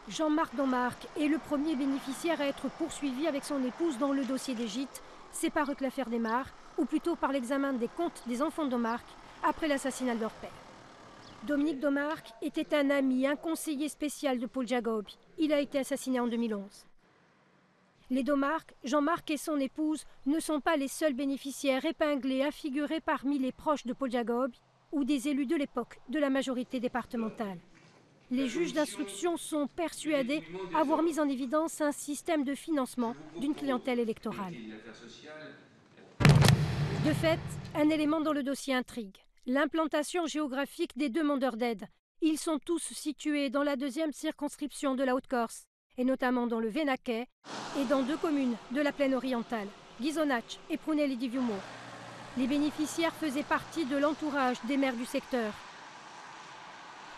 Jean-Marc Domarque est le premier bénéficiaire à être poursuivi avec son épouse dans le dossier des gîtes. C'est par eux que l'affaire démarre, ou plutôt par l'examen des comptes des enfants de Domarque après l'assassinat de leur père. Dominique Domarque était un ami, un conseiller spécial de Paul Jacobi. Il a été assassiné en 2011. Les Domarque, Jean-Marc et son épouse, ne sont pas les seuls bénéficiaires épinglés à figurer parmi les proches de Paul Jacobi ou des élus de l'époque de la majorité départementale. Les juges d'instruction sont persuadés avoir mis en évidence un système de financement d'une clientèle électorale. De fait, un élément dans le dossier intrigue. L'implantation géographique des demandeurs d'aide. Ils sont tous situés dans la 2e circonscription de la Haute-Corse, et notamment dans le Vénaquais et dans 2 communes de la plaine orientale, Ghisonaccia et Prunelli-di-Viumo. Les bénéficiaires faisaient partie de l'entourage des maires du secteur.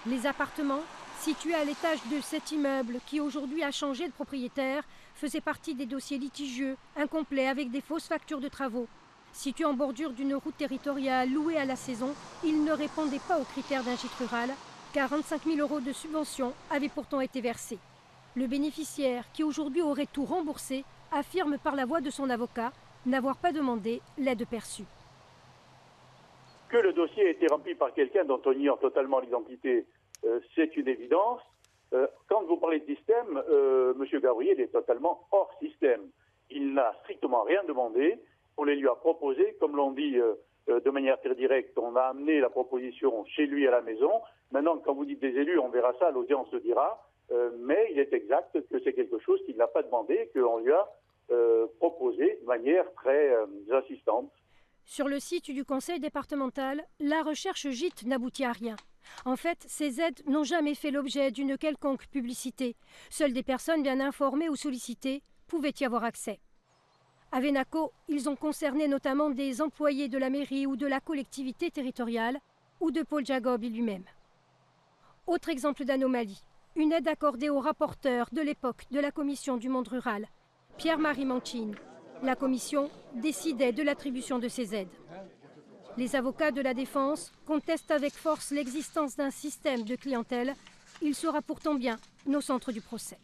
Les appartements, situés à l'étage de cet immeuble qui aujourd'hui a changé de propriétaire, faisaient partie des dossiers litigieux, incomplets avec des fausses factures de travaux. Situés en bordure d'une route territoriale louée à la saison, ils ne répondaient pas aux critères d'un gîte rural. 45 000 € de subventions avaient pourtant été versés. Le bénéficiaire, qui aujourd'hui aurait tout remboursé, affirme par la voix de son avocat n'avoir pas demandé l'aide perçue. Que le dossier a été rempli par quelqu'un dont on ignore totalement l'identité, c'est une évidence. Quand vous parlez de système, M. Gabriel est totalement hors système. Il n'a strictement rien demandé. On les lui a proposé, comme l'on dit de manière très directe, on a amené la proposition chez lui à la maison. Maintenant, quand vous dites des élus, on verra ça, l'audience le dira. Mais il est exact que c'est quelque chose qu'il n'a pas demandé, qu'on lui a proposé de manière très insistante. Sur le site du conseil départemental, la recherche gîte n'aboutit à rien. En fait, ces aides n'ont jamais fait l'objet d'une quelconque publicité. Seules des personnes bien informées ou sollicitées pouvaient y avoir accès. À Vénaco, ils ont concerné notamment des employés de la mairie ou de la collectivité territoriale ou de Paul Jacobi lui-même. Autre exemple d'anomalie, une aide accordée au rapporteur de l'époque de la commission du monde rural, Pierre-Marie Mancini. La commission décidait de l'attribution de ces aides. Les avocats de la défense contestent avec force l'existence d'un système de clientèle. Il sera pourtant bien au centre du procès.